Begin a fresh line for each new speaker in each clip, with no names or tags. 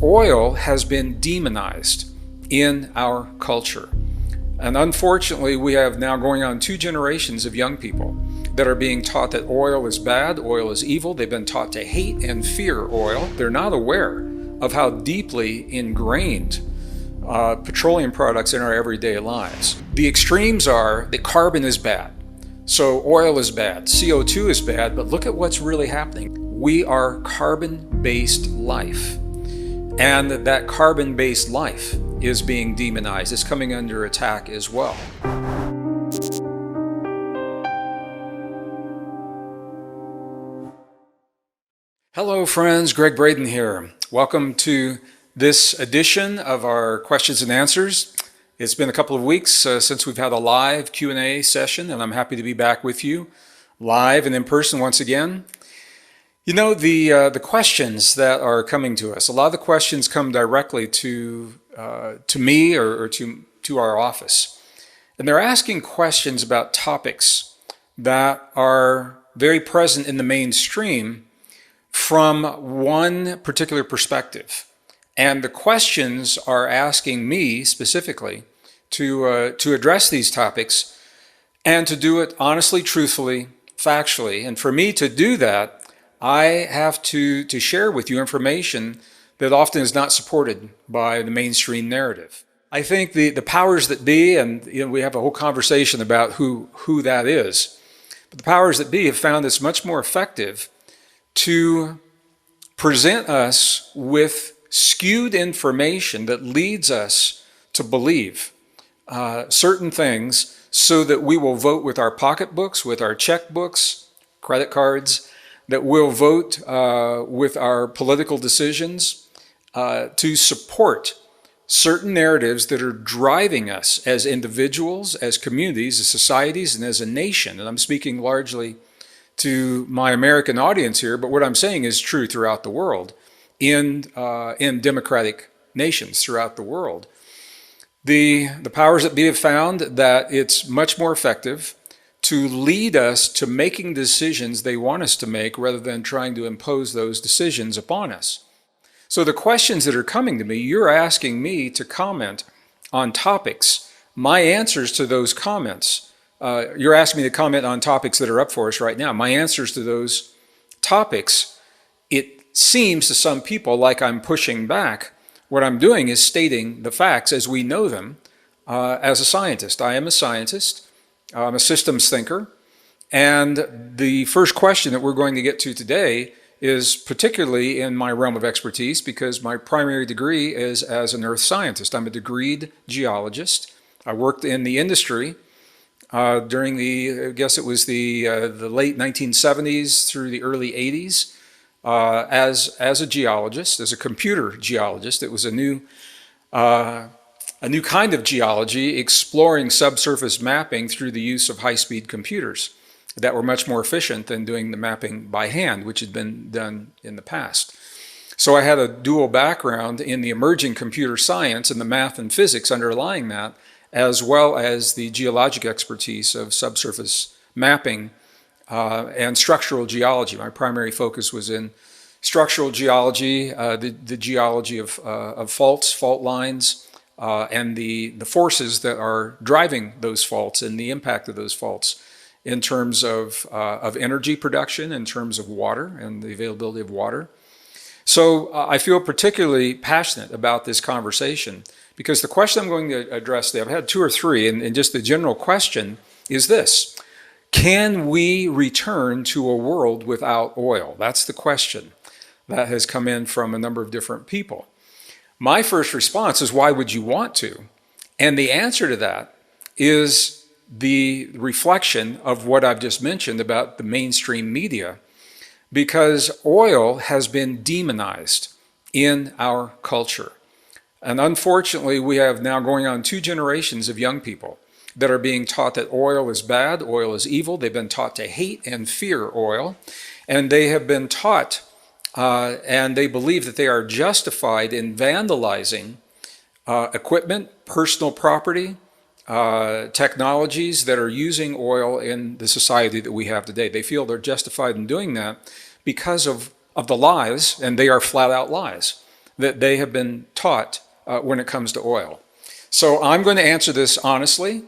oil has been demonized in our culture. And unfortunately, we have now going on 2 generations of young people that are being taught that oil is bad, oil is evil. They've been taught to hate and fear oil. They're not aware of how deeply ingrained petroleum products in our everyday lives. The extremes are that carbon is bad, so oil is bad, CO2 is bad, but look at what's really happening. We are carbon-based life, and that carbon-based life is being demonized. It's coming under attack as well. Hello friends, Gregg Braden here. Welcome to this edition of our questions and answers. It's been a couple of weeks since we've had a live Q&A session, and I'm happy to be back with you live and in person once again. You know, the questions that are coming to us, a lot of the questions come directly to me or to our office. And they're asking questions about topics that are very present in the mainstream from one particular perspective. And the questions are asking me specifically to address these topics and to do it honestly, truthfully, factually. And for me to do that, I have to share with you information that often is not supported by the mainstream narrative. I think the powers that be, and we have a whole conversation about who that is, but the powers that be have found it's much more effective to present us with skewed information that leads us to believe certain things so that we will vote with our pocketbooks, with our checkbooks, credit cards, that we'll vote with our political decisions to support certain narratives that are driving us as individuals, as communities, as societies, and as a nation. And I'm speaking largely to my American audience here, but what I'm saying is true throughout the world, in democratic nations throughout the world. The powers that be have found that it's much more effective to lead us to making decisions they want us to make rather than trying to impose those decisions upon us. So the questions that are coming to me, you're asking me to comment on topics. My answers to those comments, you're asking me to comment on topics that are up for us right now. My answers to those topics, it seems to some people like I'm pushing back. What I'm doing is stating the facts as we know them as a scientist. I am a scientist. I'm a systems thinker, and the first question that we're going to get to today is particularly in my realm of expertise because my primary degree is as an earth scientist. I'm a degreed geologist. I worked in the industry during I guess it was the late 1970s through the early 80s as a geologist, as a computer geologist. It was a new kind of geology exploring subsurface mapping through the use of high-speed computers that were much more efficient than doing the mapping by hand, which had been done in the past. So I had a dual background in the emerging computer science and the math and physics underlying that, as well as the geologic expertise of subsurface mapping and structural geology. My primary focus was in structural geology, the geology of faults, fault lines, and the forces that are driving those faults and the impact of those faults in terms of energy production, in terms of water and the availability of water. So I feel particularly passionate about this conversation because the question I'm going to address today, I've had 2 or 3, and just the general question is this: can we return to a world without oil? That's the question that has come in from a number of different people. My first response is, why would you want to? And the answer to that is the reflection of what I've just mentioned about the mainstream media, because oil has been demonized in our culture. And unfortunately, we have now going on 2 generations of young people that are being taught that oil is bad, oil is evil. They've been taught to hate and fear oil, and they have been taught and they believe that they are justified in vandalizing equipment, personal property, technologies that are using oil in the society that we have today. They feel they're justified in doing that because of the lies, and they are flat out lies, that they have been taught when it comes to oil. So I'm going to answer this honestly,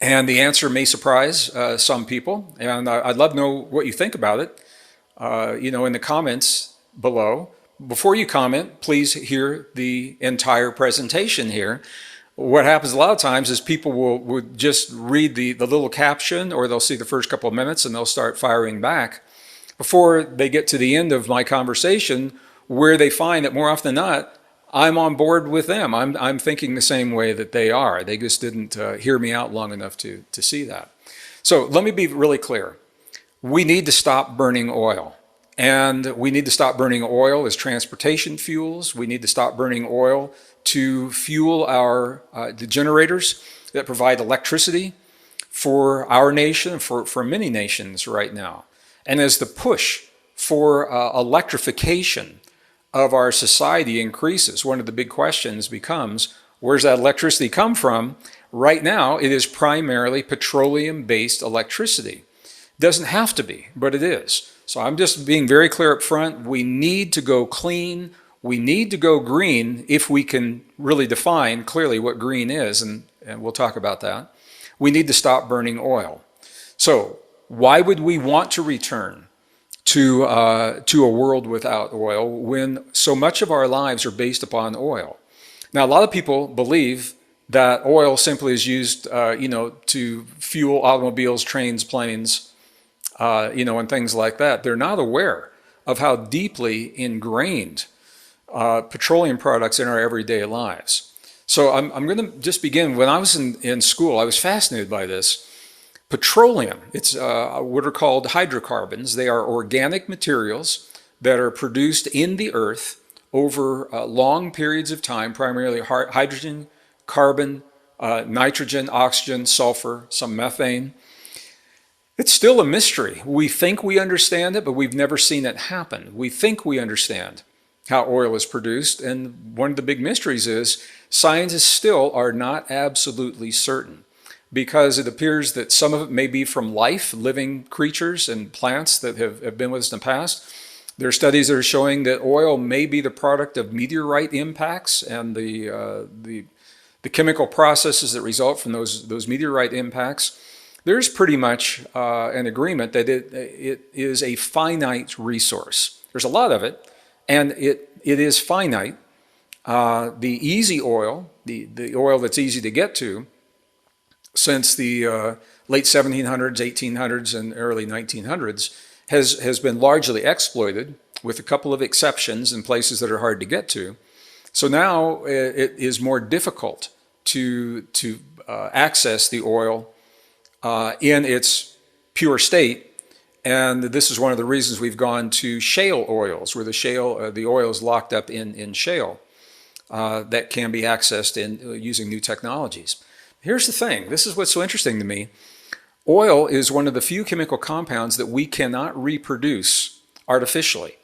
and the answer may surprise some people, and I'd love to know what you think about it, in the comments below. Before you comment, please hear the entire presentation here. What happens a lot of times is people will just read the little caption, or they'll see the first couple of minutes and they'll start firing back before they get to the end of my conversation, where they find that more often than not, I'm on board with them. I'm thinking the same way that they are. They just didn't hear me out long enough to see that. So let me be really clear. We need to stop burning oil. And we need to stop burning oil as transportation fuels. We need to stop burning oil to fuel the generators that provide electricity for our nation, for many nations right now. And as the push for electrification of our society increases, one of the big questions becomes, where's that electricity come from? Right now, it is primarily petroleum-based electricity. It doesn't have to be, but it is. So I'm just being very clear up front. We need to go clean. We need to go green if we can really define clearly what green is, and we'll talk about that. We need to stop burning oil. So why would we want to return to a world without oil when so much of our lives are based upon oil? Now, a lot of people believe that oil simply is used, to fuel automobiles, trains, planes, and things like that. They're not aware of how deeply ingrained petroleum products in our everyday lives. So I'm going to just begin. When I was in school, I was fascinated by this. Petroleum, it's what are called hydrocarbons. They are organic materials that are produced in the earth over long periods of time, primarily hydrogen, carbon, nitrogen, oxygen, sulfur, some methane. It's still a mystery. We think we understand it, but we've never seen it happen. We think we understand how oil is produced, and one of the big mysteries is scientists still are not absolutely certain, because it appears that some of it may be from living creatures and plants that have been with us in the past. There are studies that are showing that oil may be the product of meteorite impacts and the chemical processes that result from those meteorite impacts. There's pretty much an agreement that it is a finite resource. There's a lot of it, and it is finite. The easy oil, the oil that's easy to get to, since the late 1700s, 1800s, and early 1900s, has been largely exploited, with a couple of exceptions in places that are hard to get to. So now it is more difficult to access the oil in its pure state, and this is one of the reasons we've gone to shale oils, where the oil is locked up in shale that can be accessed using new technologies. Here's the thing. This is what's so interesting to me. Oil is one of the few chemical compounds that we cannot reproduce artificially.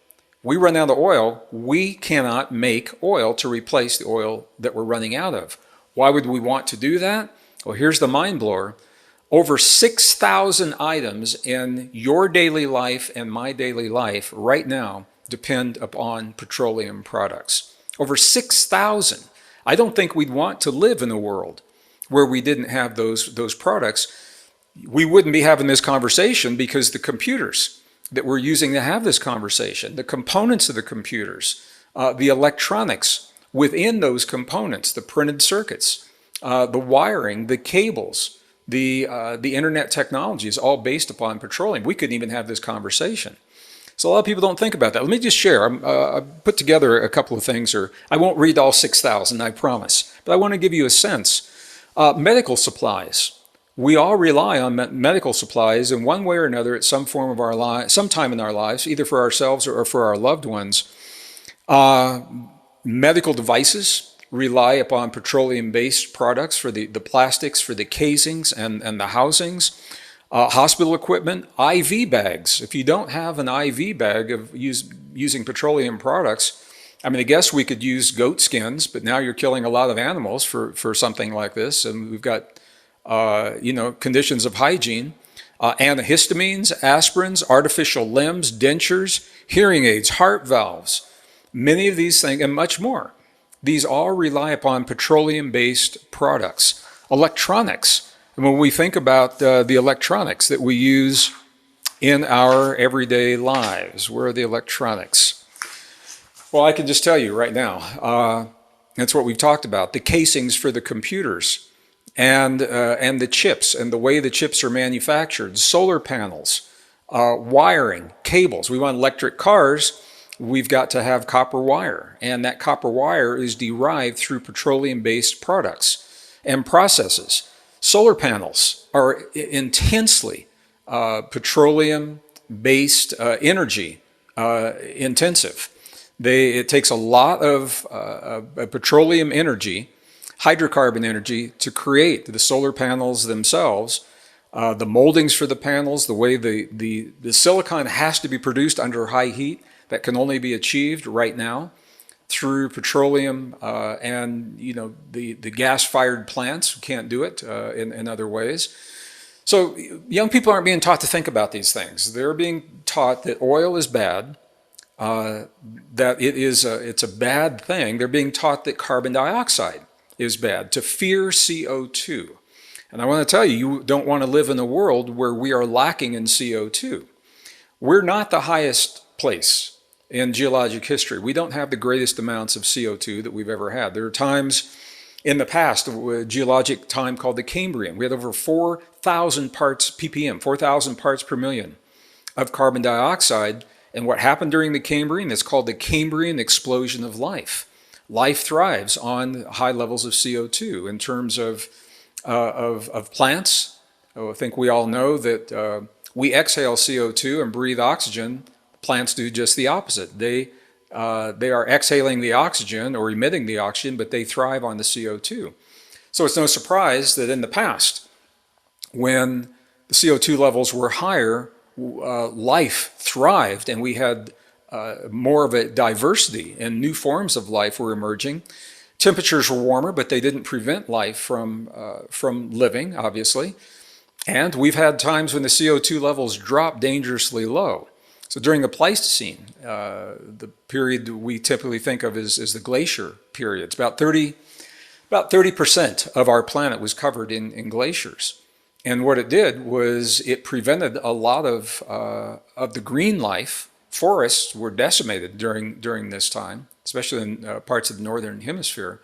We run out of oil, we cannot make oil to replace the oil that we're running out of. Why would we want to do that? Well, here's the mind blower. Over 6,000 items in your daily life and my daily life right now depend upon petroleum products. Over 6,000. I don't think we'd want to live in a world where we didn't have those products. We wouldn't be having this conversation, because the computers that we're using to have this conversation, the components of the computers, the electronics within those components, the printed circuits, the wiring, the cables, the internet technology is all based upon petroleum. We couldn't even have this conversation. So a lot of people don't think about that. Let me just share. I put together a couple of things, or I won't read all 6,000, I promise, but I want to give you a sense. Medical supplies. We all rely on medical supplies in one way or another at some form of our life, sometime in our lives, either for ourselves or for our loved ones. Medical devices rely upon petroleum-based products for the plastics, for the casings and the housings. Hospital equipment, IV bags. If you don't have an IV bag of using petroleum products, I mean, I guess we could use goat skins, but now you're killing a lot of animals for something like this, and we've got conditions of hygiene. Antihistamines, aspirins, artificial limbs, dentures, hearing aids, heart valves, Many of these things, and much more, these all rely upon petroleum-based products. Electronics, and when we think about the electronics that we use in our everyday lives, where are the electronics? Well, I can just tell you right now, that's what we've talked about, the casings for the computers and the chips and the way the chips are manufactured, solar panels, wiring, cables. We want electric cars, we've got to have copper wire, and that copper wire is derived through petroleum-based products and processes. Solar panels are intensely petroleum-based energy intensive. It takes a lot of petroleum energy, hydrocarbon energy, to create the solar panels themselves. The moldings for the panels, the way the silicon has to be produced under high heat, that can only be achieved right now through petroleum and the gas-fired plants. We can't do it in other ways. So young people aren't being taught to think about these things. They're being taught that oil is bad, that it's a bad thing. They're being taught that carbon dioxide is bad, to fear CO2. And I want to tell you, you don't want to live in a world where we are lacking in CO2. We're not the highest place in geologic history. We don't have the greatest amounts of CO2 that we've ever had. There are times in the past, a geologic time called the Cambrian. We had over 4,000 parts ppm, 4,000 parts per million of carbon dioxide. And what happened during the Cambrian is called the Cambrian explosion of life. Life thrives on high levels of CO2 in terms of plants. I think we all know that we exhale CO2 and breathe oxygen. Plants do just the opposite. They are exhaling the oxygen or emitting the oxygen, but they thrive on the CO2. So it's no surprise that in the past, when the CO2 levels were higher, life thrived, and we had more of a diversity, and new forms of life were emerging. Temperatures were warmer, but they didn't prevent life from living, obviously. And we've had times when the CO2 levels dropped dangerously low. So during the Pleistocene, the period we typically think of as the glacier period, it's about 30% of our planet was covered in glaciers. And what it did was it prevented a lot of the green life. Forests were decimated during this time, especially in parts of the northern hemisphere.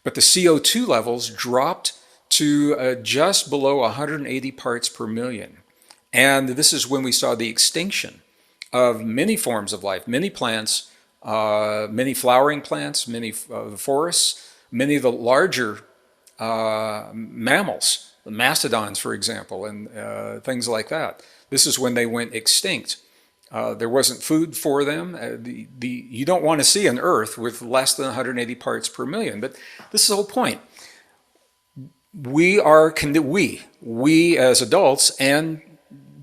But the CO2 levels dropped to just below 180 parts per million. And this is when we saw the extinction of many forms of life, many plants, many flowering plants, many forests, many of the larger mammals, the mastodons, for example, and things like that. This is when they went extinct. There wasn't food for them. You don't want to see an Earth with less than 180 parts per million, but this is the whole point. We as adults and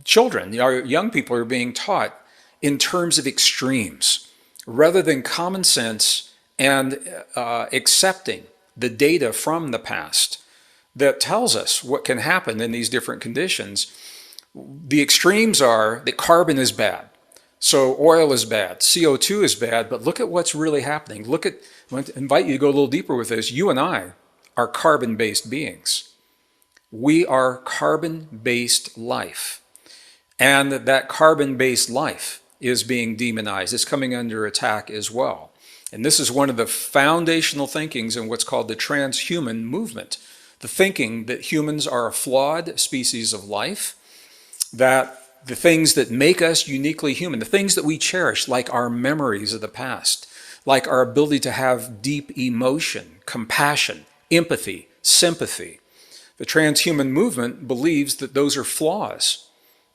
children, our young people, are being taught in terms of extremes, rather than common sense and accepting the data from the past that tells us what can happen in these different conditions. The extremes are that carbon is bad, so oil is bad, CO2 is bad, but look at what's really happening. I want to invite you to go a little deeper with this. You and I are carbon-based beings. We are carbon-based life. And that carbon-based life is being demonized. It's coming under attack as well. And this is one of the foundational thinkings in what's called the transhuman movement. The thinking that humans are a flawed species of life, that the things that make us uniquely human, the things that we cherish, like our memories of the past, like our ability to have deep emotion, compassion, empathy, sympathy. The transhuman movement believes that those are flaws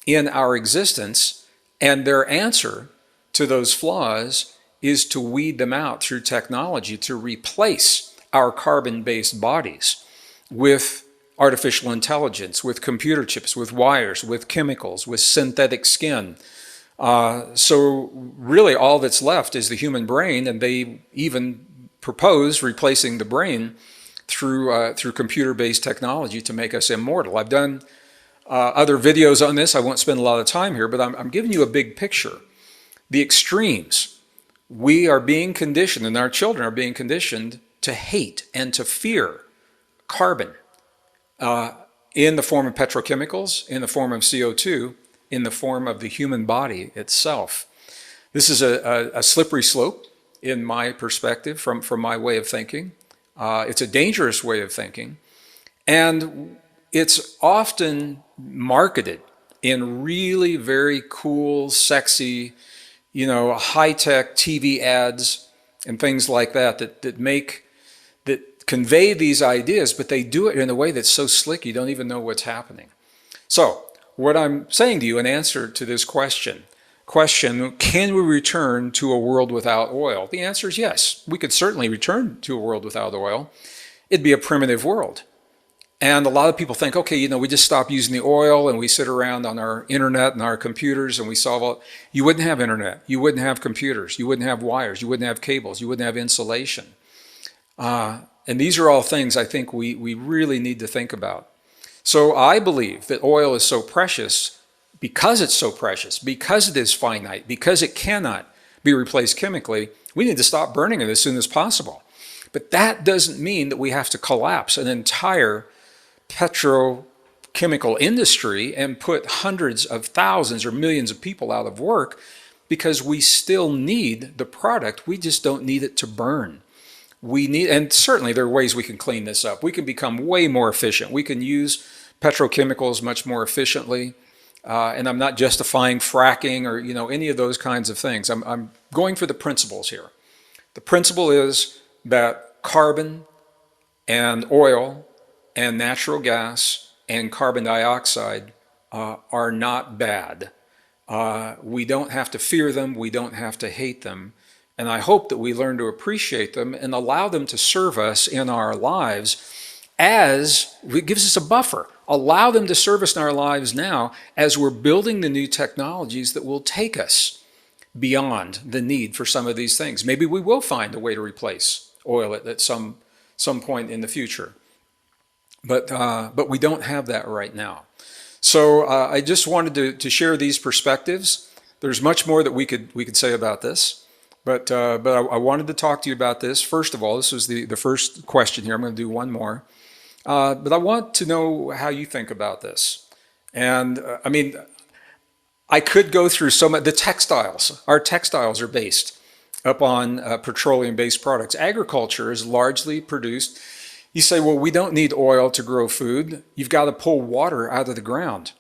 in our existence, and their answer to those flaws is to weed them out through technology, to replace our carbon-based bodies with artificial intelligence, with computer chips, with wires, with chemicals, with synthetic skin. So really all that's left is the human brain, and they even propose replacing the brain through computer-based technology to make us immortal. I've done other videos on this. I won't spend a lot of time here, but I'm giving you a big picture. The extremes We are being conditioned, and our children are being conditioned to hate and to fear carbon in the form of petrochemicals, in the form of CO2, in the form of the human body itself. This is a slippery slope in my perspective, from my way of thinking. It's a dangerous way of thinking, and it's often marketed in really very cool, sexy, high-tech TV ads and things like that that convey these ideas, but they do it in a way that's so slick you don't even know what's happening. So what I'm saying to you in answer to this question, can we return to a world without oil? The answer is yes. We could certainly return to a world without oil. It'd be a primitive world. And a lot of people think, okay, we just stop using the oil and we sit around on our internet and our computers and we solve all. You wouldn't have internet. You wouldn't have computers. You wouldn't have wires. You wouldn't have cables. You wouldn't have insulation. And these are all things I think we really need to think about. So I believe that oil is so precious because it's so precious, because it is finite, because it cannot be replaced chemically. We need to stop burning it as soon as possible. But that doesn't mean that we have to collapse an entire petrochemical industry and put hundreds of thousands or millions of people out of work, because we still need the product. We just don't need it to burn. And certainly there are ways we can clean this up. We can become way more efficient. We can use petrochemicals much more efficiently. And I'm not justifying fracking or any of those kinds of things. I'm going for the principles here. The principle is that carbon and oil and natural gas and carbon dioxide are not bad. We don't have to fear them. We don't have to hate them. And I hope that we learn to appreciate them and allow them to serve us in our lives as it gives us a buffer. Allow them to serve us in our lives now as we're building the new technologies that will take us beyond the need for some of these things. Maybe we will find a way to replace oil at some point in the future. But we don't have that right now. So I just wanted to share these perspectives. There's much more that we could say about this. But I wanted to talk to you about this. First of all, this was the first question here. I'm going to do one more. But I want to know how you think about this. And I could go through the textiles. Our textiles are based upon petroleum-based products. Agriculture is largely produced. You say, well, we don't need oil to grow food. You've got to pull water out of the ground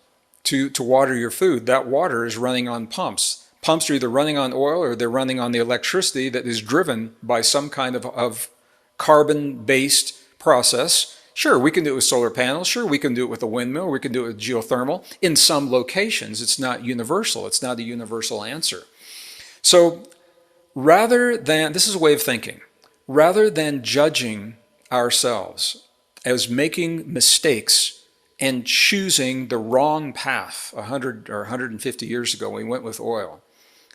to water your food. That water is running on pumps. Pumps are either running on oil or they're running on the electricity that is driven by some kind of carbon-based process. Sure, we can do it with solar panels. Sure, we can do it with a windmill. We can do it with geothermal. In some locations, it's not universal. It's not a universal answer. So this is a way of thinking. Rather than judging ourselves as making mistakes and choosing the wrong path 100 or 150 years ago when we went with oil,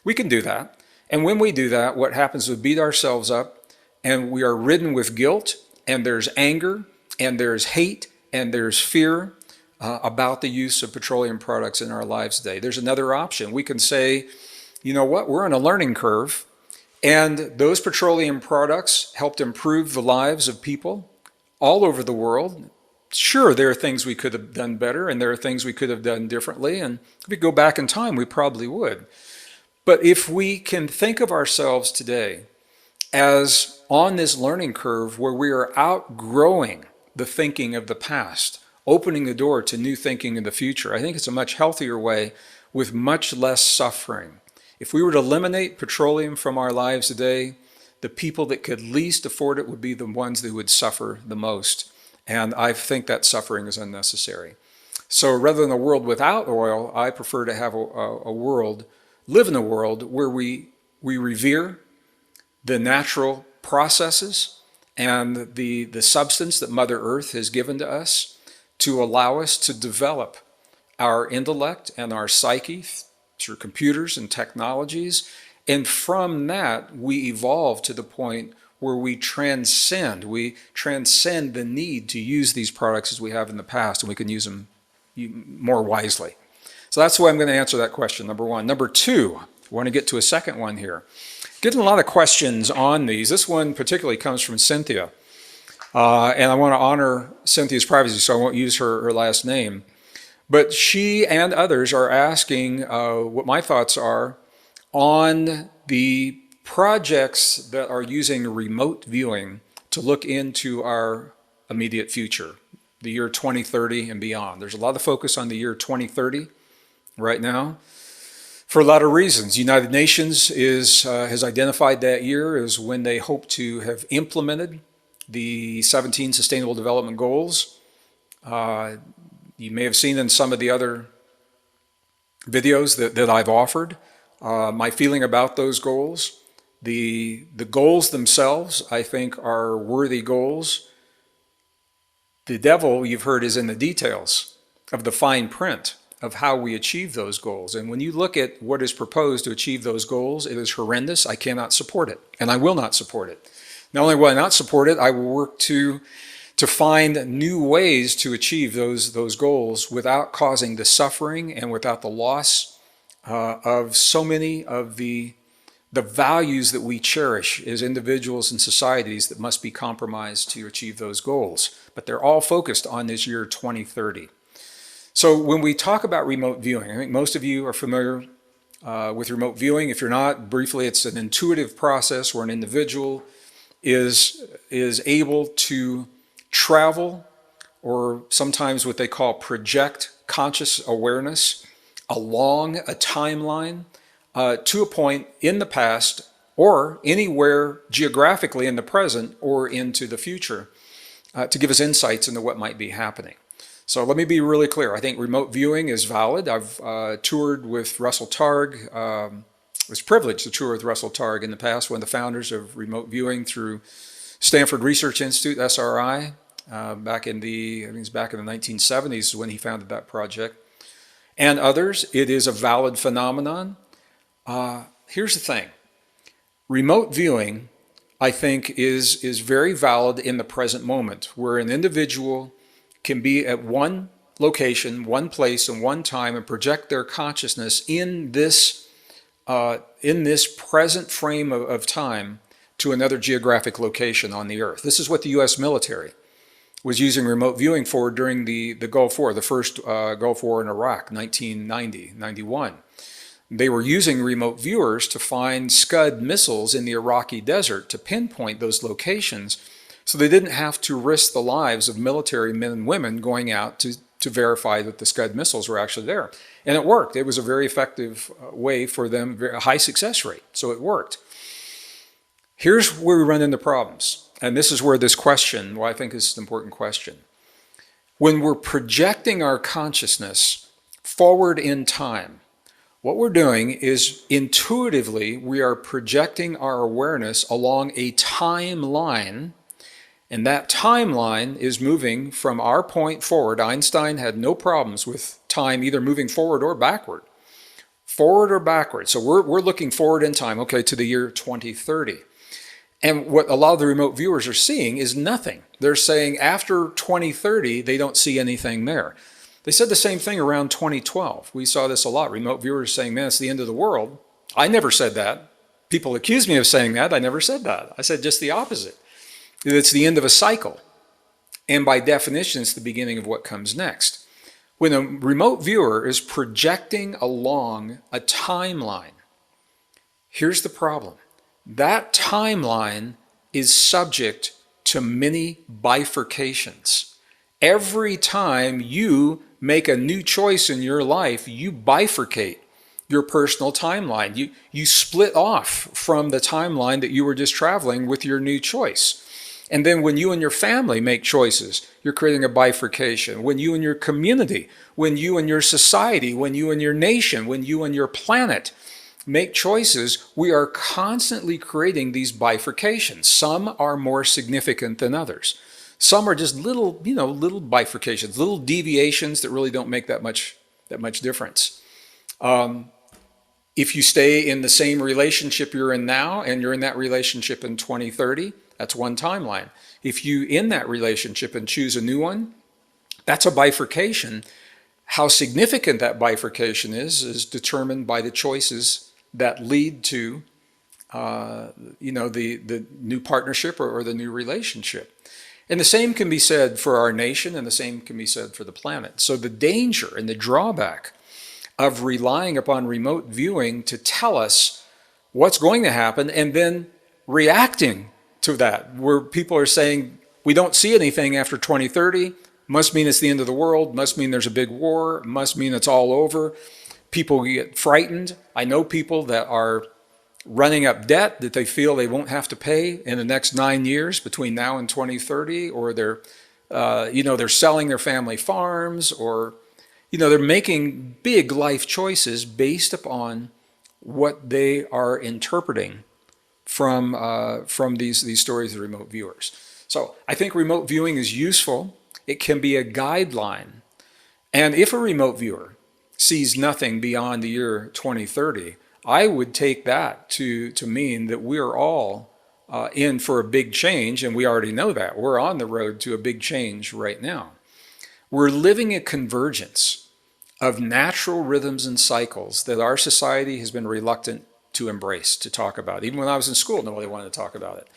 we can do that. And when we do that, what happens is we beat ourselves up and we are ridden with guilt, and there's anger, and there's hate, and there's fear about the use of petroleum products in our lives today. There's another option. We can say, you know what, we're on a learning curve, and those petroleum products helped improve the lives of people all over the world. Sure, there are things we could have done better, and there are things we could have done differently, and if we go back in time, we probably would. But if we can think of ourselves today as on this learning curve where we are outgrowing the thinking of the past, opening the door to new thinking in the future, I think it's a much healthier way with much less suffering. If we were to eliminate petroleum from our lives today, the people that could least afford it would be the ones that would suffer the most. And I think that suffering is unnecessary. So rather than a world without oil, I prefer to have live in a world where we revere the natural processes and the substance that Mother Earth has given to us to allow us to develop our intellect and our psyche through computers and technologies. And from that, we evolve to the point where we transcend the need to use these products as we have in the past, and we can use them more wisely. So that's the way I'm going to answer that question, number one. Number two, I want to get to a second one here. Getting a lot of questions on these. This one particularly comes from Cynthia. And I want to honor Cynthia's privacy, so I won't use her last name. But she and others are asking what my thoughts are on the projects that are using remote viewing to look into our immediate future, the year 2030 and beyond. There's a lot of focus on the year 2030 right now for a lot of reasons. United Nations has identified that year as when they hope to have implemented the 17 Sustainable Development Goals. You may have seen in some of the other videos that I've offered my feeling about those goals. The goals themselves, I think, are worthy goals. The devil, you've heard, is in the details of the fine print of how we achieve those goals. And when you look at what is proposed to achieve those goals, it is horrendous. I cannot support it, and I will not support it. Not only will I not support it, I will work to find new ways to achieve those goals without causing the suffering and without the loss of so many of the values that we cherish as individuals and societies that must be compromised to achieve those goals. But they're all focused on this year 2030. So when we talk about remote viewing, I think most of you are familiar with remote viewing. If you're not, briefly, it's an intuitive process where an individual is able to travel, or sometimes what they call project conscious awareness along a timeline to a point in the past or anywhere geographically in the present or into the future to give us insights into what might be happening. So let me be really clear. I think remote viewing is valid. I've toured with Russell Targ. I was privileged to tour with Russell Targ in the past, one of the founders of remote viewing through Stanford Research Institute, SRI, back in the 1970s when he founded that project. And others, it is a valid phenomenon. Here's the thing. Remote viewing, I think, is very valid in the present moment, where an individual can be at one location, one place, and one time and project their consciousness in this present frame of time to another geographic location on the earth. This is what the U.S. military was using remote viewing for during the Gulf War, the first Gulf War in Iraq, 1990-91. They were using remote viewers to find Scud missiles in the Iraqi desert to pinpoint those locations so they didn't have to risk the lives of military men and women going out to verify that the Scud missiles were actually there. And it worked. It was a very effective way for them, a high success rate, so it worked. Here's where we run into problems. And this is where this question, well, I think this is an important question. When we're projecting our consciousness forward in time, what we're doing is intuitively we are projecting our awareness along a timeline, and that timeline is moving from our point forward. Einstein had no problems with time either moving forward or backward. Forward or backward. So we're looking forward in time, okay, to the year 2030. And what a lot of the remote viewers are seeing is nothing. They're saying after 2030, they don't see anything there. They said the same thing around 2012. We saw this a lot. Remote viewers saying, man, it's the end of the world. I never said that. People accuse me of saying that. I never said that. I said just the opposite. It's the end of a cycle. And by definition, it's the beginning of what comes next. When a remote viewer is projecting along a timeline, here's the problem. That timeline is subject to many bifurcations. Every time you make a new choice in your life, you bifurcate your personal timeline. You split off from the timeline that you were just traveling with your new choice. And then when you and your family make choices, you're creating a bifurcation. When you and your community, when you and your society, when you and your nation, when you and your planet make choices, we are constantly creating these bifurcations. Some are more significant than others. Some are just little bifurcations, little deviations that really don't make that much difference. If you stay in the same relationship you're in now and you're in that relationship in 2030, that's one timeline. If you in that relationship and choose a new one, that's a bifurcation. How significant that bifurcation is determined by the choices that lead to the new partnership or the new relationship. And the same can be said for our nation, and the same can be said for the planet. So the danger and the drawback of relying upon remote viewing to tell us what's going to happen and then reacting to that, where people are saying, we don't see anything after 2030, must mean it's the end of the world, must mean there's a big war, must mean it's all over. People get frightened. I know people that are running up debt that they feel they won't have to pay in the next 9 years between now and 2030, or they're selling their family farms, or they're making big life choices based upon what they are interpreting from these stories of remote viewers. So I think remote viewing is useful. It can be a guideline. And if a remote viewer sees nothing beyond the year 2030, I would take that to mean that we're all in for a big change, and we already know that. We're on the road to a big change right now. We're living a convergence of natural rhythms and cycles that our society has been reluctant to embrace, to talk about. Even when I was in school, nobody wanted to talk about it.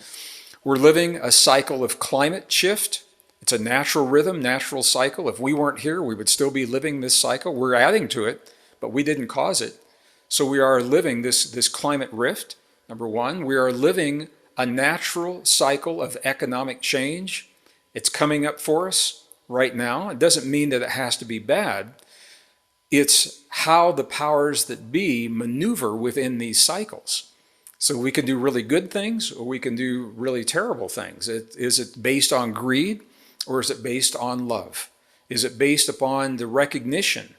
We're living a cycle of climate shift. It's a natural rhythm, natural cycle. If we weren't here, we would still be living this cycle. We're adding to it, but we didn't cause it. So we are living this climate rift, number one. We are living a natural cycle of economic change. It's coming up for us right now. It doesn't mean that it has to be bad. It's how the powers that be maneuver within these cycles. So we can do really good things, or we can do really terrible things. Is it based on greed, or is it based on love? Is it based upon the recognition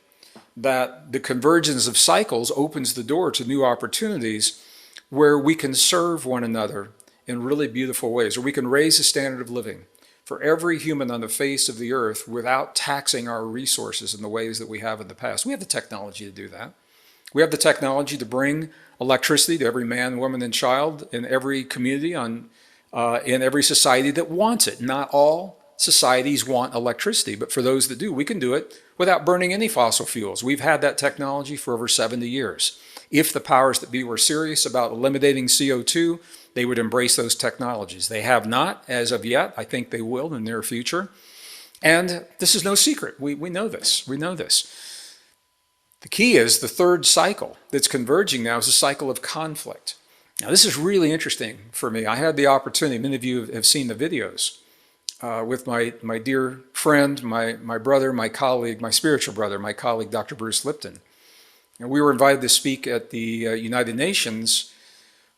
that the convergence of cycles opens the door to new opportunities where we can serve one another in really beautiful ways, or we can raise the standard of living for every human on the face of the earth without taxing our resources in the ways that we have in the past? We have the technology to do that. We have the technology to bring electricity to every man, woman, and child in every community, in every society that wants it. Not all societies want electricity, but for those that do, we can do it without burning any fossil fuels. We've had that technology for over 70 years. If the powers that be were serious about eliminating CO2, they would embrace those technologies. They have not as of yet. I think they will in the near future. And this is no secret. We know this. We know this. The key is the third cycle that's converging now is a cycle of conflict. Now, this is really interesting for me. I had the opportunity, many of you have seen the videos, with my dear friend, my brother, my colleague, my spiritual brother, my colleague, Dr. Bruce Lipton. And we were invited to speak at the United Nations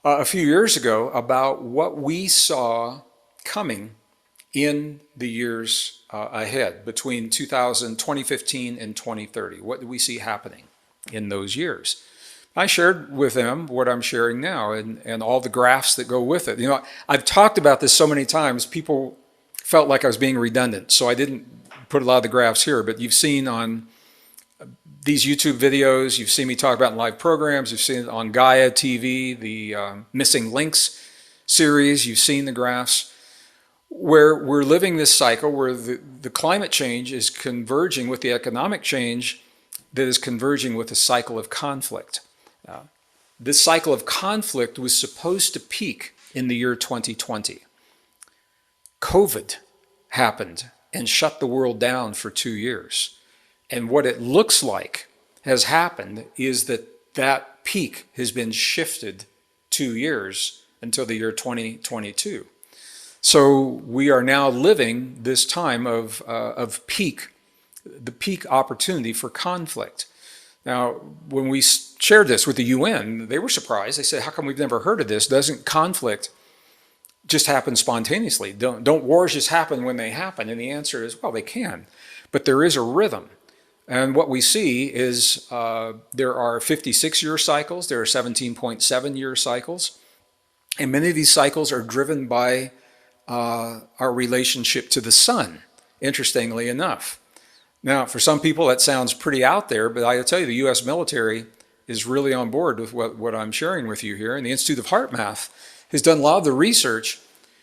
a few years ago about what we saw coming in the years ahead between 2015 and 2030. What do we see happening in those years? I shared with them what I'm sharing now and all the graphs that go with it. I've talked about this so many times, people felt like I was being redundant, so I didn't put a lot of the graphs here, but you've seen on these YouTube videos, you've seen me talk about in live programs, you've seen it on Gaia TV, the Missing Links series, you've seen the graphs, where we're living this cycle where the climate change is converging with the economic change that is converging with a cycle of conflict. This cycle of conflict was supposed to peak in the year 2020. COVID happened and shut the world down for 2 years. And what it looks like has happened is that peak has been shifted 2 years until the year 2022. So we are now living this time of the peak opportunity for conflict. Now, when we shared this with the UN, they were surprised. They said, how come we've never heard of this? Doesn't conflict just happen spontaneously? Don't wars just happen when they happen? And the answer is, well, they can. But there is a rhythm. And what we see is there are 56-year cycles, there are 17.7-year cycles, and many of these cycles are driven by our relationship to the sun, interestingly enough. Now, for some people that sounds pretty out there, but I tell you, the U.S. military is really on board with what I'm sharing with you here. And the Institute of Heart Math has done a lot of the research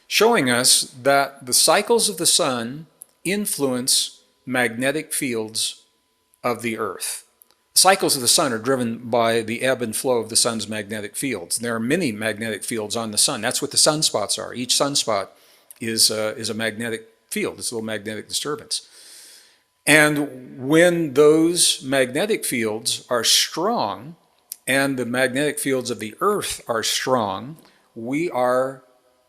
showing us that the cycles of the sun influence magnetic fields of the earth. cycles of the sun are driven by the ebb and flow of the sun's magnetic fields. And there are many magnetic fields on the sun. That's what the sunspots are. Each sunspot is a magnetic field. It's a little magnetic disturbance. And when those magnetic fields are strong and the magnetic fields of the Earth are strong, we are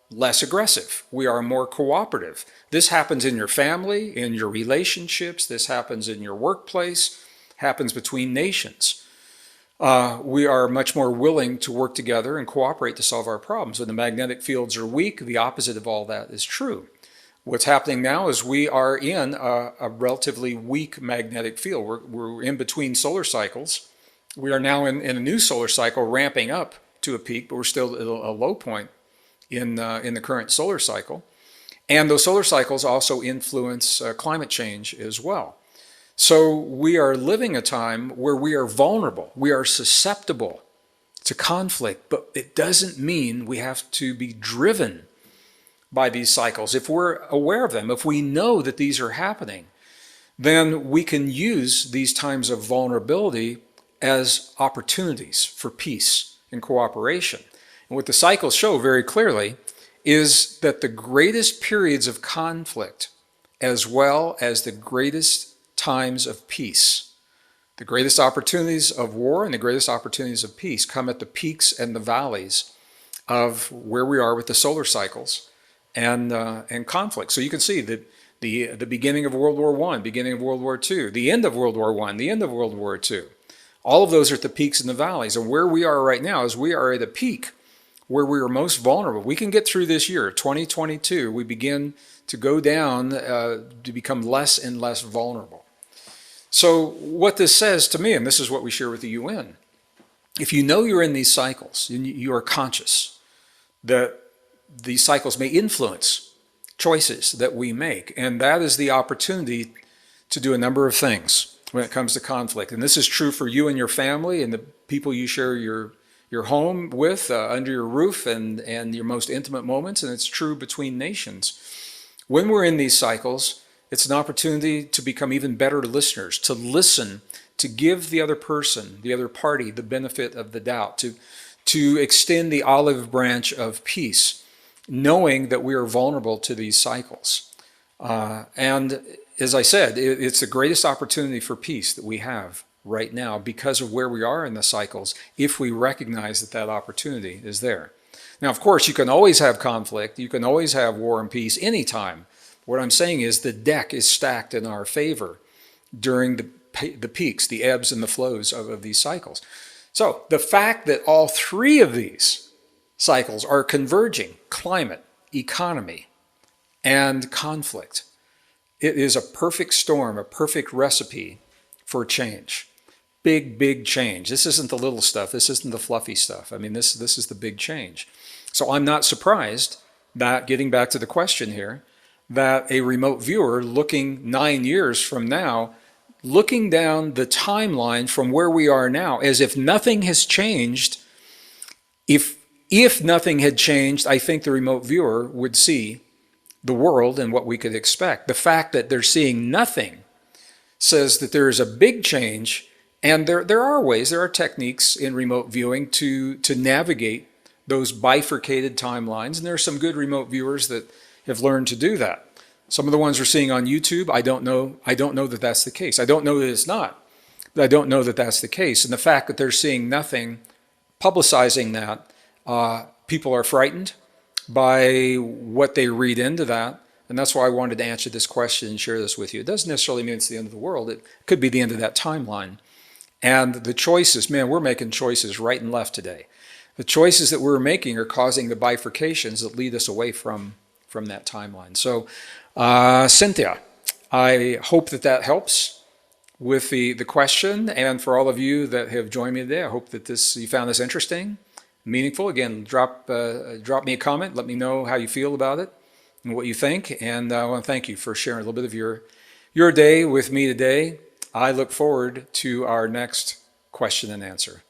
less aggressive. We are more cooperative. This happens in your family, in your relationships. This happens in your workplace, happens between nations. We are much more willing to work together and cooperate to solve our problems. When the magnetic fields are weak, the opposite of all that is true. What's happening now is we are in a relatively weak magnetic field. We're in between solar cycles. We are now in a new solar cycle ramping up to a peak, but we're still at a low point in the current solar cycle. And those solar cycles also influence climate change as well. So we are living a time where we are vulnerable. We are susceptible to conflict, but it doesn't mean we have to be driven by these cycles. If we're aware of them, if we know that these are happening, then we can use these times of vulnerability as opportunities for peace and cooperation. And what the cycles show very clearly is that the greatest periods of conflict, as well as the greatest times of peace, the greatest opportunities of war and the greatest opportunities of peace, come at the peaks and the valleys of where we are with the solar cycles and conflict. So you can see that the beginning of World War I, beginning of World War II, the end of World War I, the end of World War II, all of those are at the peaks and the valleys. And where we are right now is we are at a peak where we are most vulnerable. We can get through this year, 2022, we begin to go down to become less and less vulnerable. So what this says to me, and this is what we share with the UN, if you know you're in these cycles, and you are conscious that these cycles may influence choices that we make, and that is the opportunity to do a number of things when it comes to conflict. And this is true for you and your family and the people you share your home with, under your roof, and your most intimate moments, and it's true between nations. When we're in these cycles, it's an opportunity to become even better listeners, to listen, to give the other person, the other party, the benefit of the doubt, to extend the olive branch of peace, knowing that we are vulnerable to these cycles. And as I said, it's the greatest opportunity for peace that we have right now because of where we are in the cycles, if we recognize that that opportunity is there. Now, of course, you can always have conflict, you can always have war and peace anytime. What I'm saying is the deck is stacked in our favor during the peaks, the ebbs and the flows of these cycles. So the fact that all three of these cycles are converging, climate, economy, and conflict, it is a perfect storm, a perfect recipe for change. Big, big change. This isn't the little stuff. This isn't the fluffy stuff. I mean, this is the big change. So I'm not surprised that, getting back to the question here, that a remote viewer looking 9 years from now, looking down the timeline from where we are now, as if nothing has changed, if nothing had changed, I think the remote viewer would see the world and what we could expect. The fact that they're seeing nothing says that there is a big change, and there are ways, there are techniques in remote viewing to navigate those bifurcated timelines, and there are some good remote viewers that have learned to do that. Some of the ones we're seeing on YouTube, I don't know that that's the case. I don't know that it's not, but I don't know that that's the case. And the fact that they're seeing nothing, publicizing that, people are frightened by what they read into that. And that's why I wanted to answer this question and share this with you. It doesn't necessarily mean it's the end of the world. It could be the end of that timeline. And the choices, man, we're making choices right and left today. The choices that we're making are causing the bifurcations that lead us away from that timeline. So, Cynthia, I hope that helps with the question. And for all of you that have joined me today, I hope that you found this interesting, meaningful. Again, drop me a comment. Let me know how you feel about it and what you think. And I want to thank you for sharing a little bit of your day with me today. I look forward to our next question and answer.